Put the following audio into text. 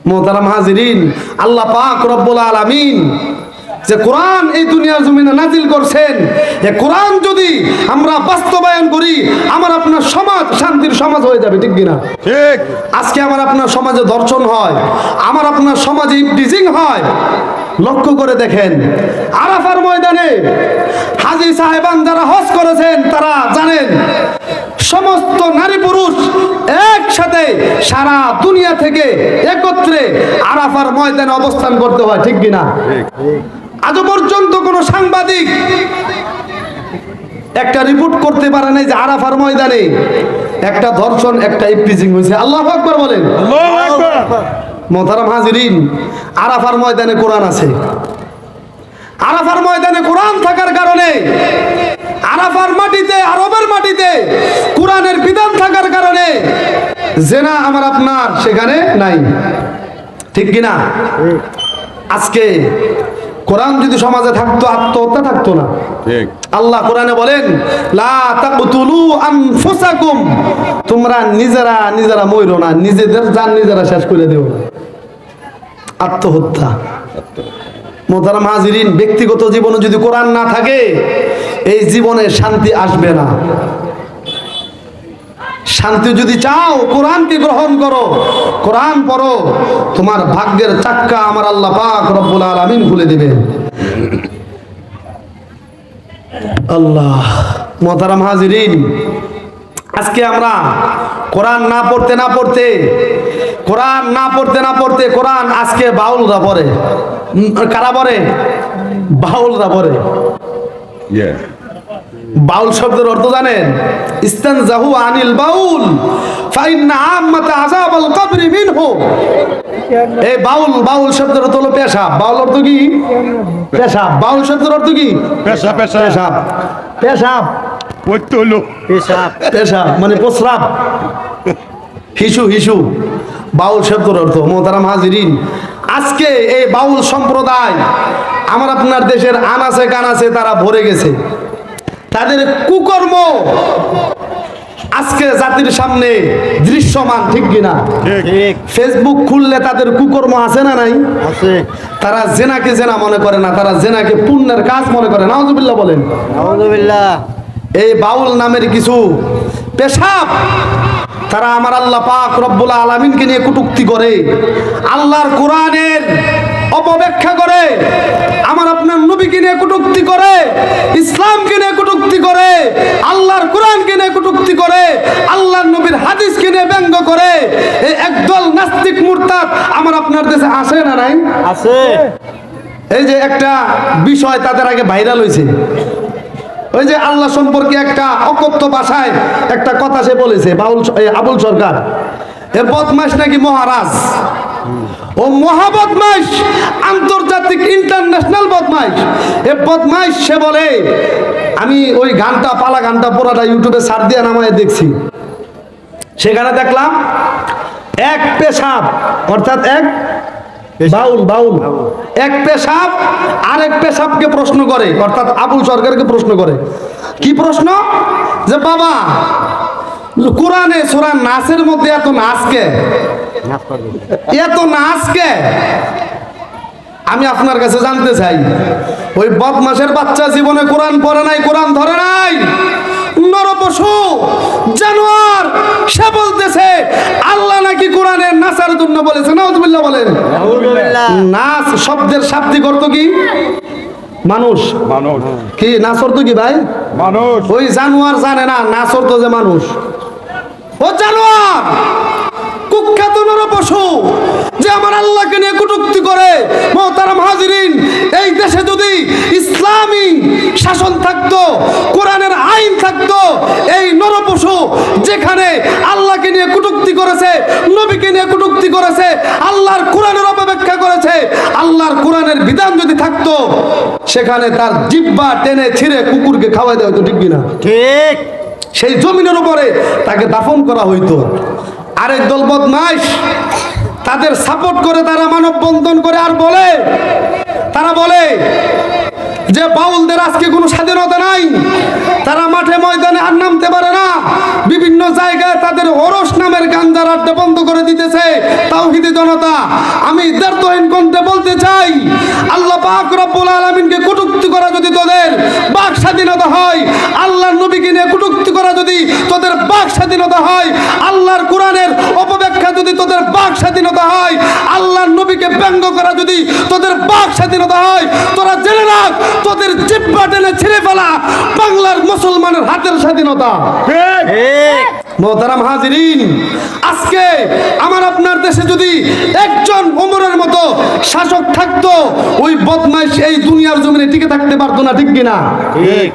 মোহতারাম হাজিরিন, আল্লাহ পাক রব্বুল আলামিন যে কোরআন এই দুনিয়ার জমিনে নাজিল করছেন, এই কোরআন যদি আমরা বাস্তবায়ন করি, আমার আপনার সমাজ শান্তির সমাজ হয়ে যাবে, ঠিক কিনা? ঠিক। আজকে আমার আপনার সমাজে ধর্ষণ হয়, আমার আপনার সমাজে ইফটিজিং হয়। লক্ষ্য করে দেখেন, আরাফার ময়দানে হাজী সাহেবান যারা হজ করেছেন তারা জানেন, সমস্ত নারী পুরুষ একসাথে সারা দুনিয়া থেকে একত্রে আরাফার ময়দানে অবস্থান করতে হয়, ঠিক কিনা? আজও পর্যন্ত কোন সাংবাদিক একটা রিপোর্ট করতে পারে নাই যে আরাফার ময়দানে একটা ধর্ষণ, একটা ইফটিজিং হয়েছে। আল্লাহু আকবার বলেন। আল্লাহু আকবার। মোহতারাম হাজিরিন, আরাফার ময়দানে কোরআন আছে। আরাফার ময়দানে কোরআন থাকার কারণে, আরাফার মাটিতে, আরবের মাটিতে কোরআনের বিধান থাকার কারণে জেনা আমার আপনার সেখানে নাই, ঠিক কিনা? আজকে কোরআন যদি সমাজে থাকতো, আত্মহত্যা থাকতো না। ঠিক। আল্লাহ কোরআনে বলেন, লা তাকতুলু আনফুসাকুম, তোমরা নিজেরা মইরো না, নিজেদের জান নিজেরা শেষ করে দেও না। আত্মহত্যা। মোহতারাম হাজিরিন, ব্যক্তিগত জীবনে যদি কোরআন না থাকে, এই জীবনে শান্তি আসবে না। শান্তি যদি চাও, কোরআনকে গ্রহণ করো, কোরআন পড়ো, তোমার ভাগ্যের চাক্কা আমার আল্লাহ পাক রব্বুল আলামিন খুলে দিবেন। আল্লাহ। মোহতারাম হাজিরিন, আজকে আমরা কোরআন না পড়তে কোরআন আজকে বাউলরা পড়ে। কারা পড়ে? বাউলরা পড়ে। বাউল শব্দের অর্থ জানেন? ইস্তানজাহু আনিল বাউল ফাইন্না আম্মাতা আযাবাল কবরি মিনহু। এই বাউল শব্দের অর্থ হলো পেশাব। বাউল অর্থ কি? পেশাব। বাউল শব্দের অর্থ কি? পেশাব। পড়তে হলো পেশাব মানে প্রস্রাব, হিসু। বাউল শব্দের অর্থ। মোহতারাম হাজিরিন, আজকে এই বাউল সম্প্রদায় আমার আপনার দেশের আনাচে কানাচে তারা ভরে গেছে। তাদের কুকর্ম আজকে জাতির সামনে দৃশ্যমান, ঠিক কিনা? ঠিক। ফেসবুক খুললে তাদের কুকর্ম আছে না নাই? আছে। তারা জেনাকে জেনা মনে করে না, তারা জেনাকে পুণ্যের কাজ মনে করে। নাউজুবিল্লাহ বলেন। নাউজুবিল্লাহ। এই বাউল নামের কিছু পেশাব, তারা আমার আল্লাহ পাক রব্বুল আলামিনকে নিয়ে কটূক্তি করে, আল্লাহর কোরআনের অপব্যাখ্যা করে, আমার আপনার নবীকে নিয়ে কটূক্তি করে, ইসলামকে নিয়ে কটূক্তি করে, আল্লাহর কোরআনকে নিয়ে কটূক্তি করে, আল্লাহর নবীর হাদিসকে নিয়ে ব্যঙ্গ করে। এই একদল নাস্তিক মুরতাদ আমার আপনার দেশে আসে না নাই? আছে। এই যে একটা বিষয় তাদের আগে ভাইরাল হয়েছে, ওই যে আল্লাহ সম্পর্কে একটা অকথ্য ভাষায় একটা কথা সে বলেছে, আবুল সরকার। এ বদমাশ নাকি মহারাজ, ও মহাবদমাশ, আন্তর্জাতিক ইন্টারন্যাশনাল বদমাশ। এ বদমাশ সে বলে, আমি ওই গানটা পালা গানটা পুরাটা ইউটিউবে সার্চ দিয়ে নামায় দেখছি। সেখানে দেখলাম এক পেশাব, অর্থাৎ এক বাউল এক পেশাব আরেক পেশাবকে প্রশ্ন করে, অর্থাৎ আবুল সরকারকে প্রশ্ন করে। কি প্রশ্ন? যে বাবা, কোরআনে সূরা নাসের মধ্যে এত নাচ কে? আমি আপনার কাছে জানতে চাই, ওই বদমাশের বাচ্চা জীবনে কোরআন পড়ে নাই, কোরআন ধরে নাই, নরপশু জানোয়ার, সে বলতেছে আল্লাহ নাকি কোরআনে নাচার জন্য বলেছে। নাউজুবিল্লাহ বলেন। নাচ শব্দের শাব্দিক অর্থ কি? মানুষ। কি নাচ অর্থ কি ভাই? মানুষ। ওই জানোয়ার জানে না নাচ অর্থ যে মানুষ। ও জানোয়ার, কুখ্যাত নরপশু, যে আমার আল্লাহকে নিয়ে কটূক্তি করে। মোহতারাম হাজিরিন, এই দেশে যদি ইসলামী শাসন থাকতো, কোরআনের আইন থাকতো, এই নরপশু যেখানে আল্লাহকে নিয়ে কটূক্তি করেছে, নবীকে নিয়ে কটূক্তি করেছে, আল্লাহর কোরআনের অপব্যাখ্যা করেছে, আল্লাহর কোরআনের বিধান যদি থাকতো, সেখানে তার জিহ্বা টেনে ছিঁড়ে কুকুরকে খাওয়াই দেওয়া হতো, ঠিক কিনা? ঠিক। সেই জমিনের উপরে তাকে দাফন করা হইতো। আরেক দল বদমাইশ তাদের সাপোর্ট করে, তারা মানববন্ধন করে আর বলে, তারা বলে যে বাউলদের আজকে কোনো স্বাধীনতা নাই, তারা মাঠে ময়দানে আর নামতে পারে না, বিভিন্ন জায়গায় তাদের ওরস নামের গাঞ্জার আড্ডা বন্ধ করে দিতেছে তাওহীদি জনতা। আমি দ্ব্যর্থহীন কণ্ঠে বলতে চাই, আল্লাহ পাক রব্বুল আলামিনকে কটূক্তি করা যদি তোদের বাক স্বাধীনতা হয়, আল্লাহর নবীকে নিয়ে কটূক্তি করা যদি তোদের বাক স্বাধীনতা হয়, আল্লাহর কোরআনের অপব্যাখ্যা যদি তোদের বাক স্বাধীনতা হয়, আল্লাহর নবীকে ব্যঙ্গ করা যদি তোদের বাক স্বাধীনতা হয়, তোরা জেনে রাখ তোদের জিহ্বা টেনে ছিঁড়ে ফেলা বাংলার মুসলমানের হাতের স্বাধীনতা। ঠিক মোহতারাম হাজিরিন, আজকে আমার আপনার দেশে যদি একজন ওমরের মতো শাসক থাকতো, ওই বদমাইশ এই দুনিয়ার জমিনে টিকে থাকতে পারতো না, ঠিক কিনা? ঠিক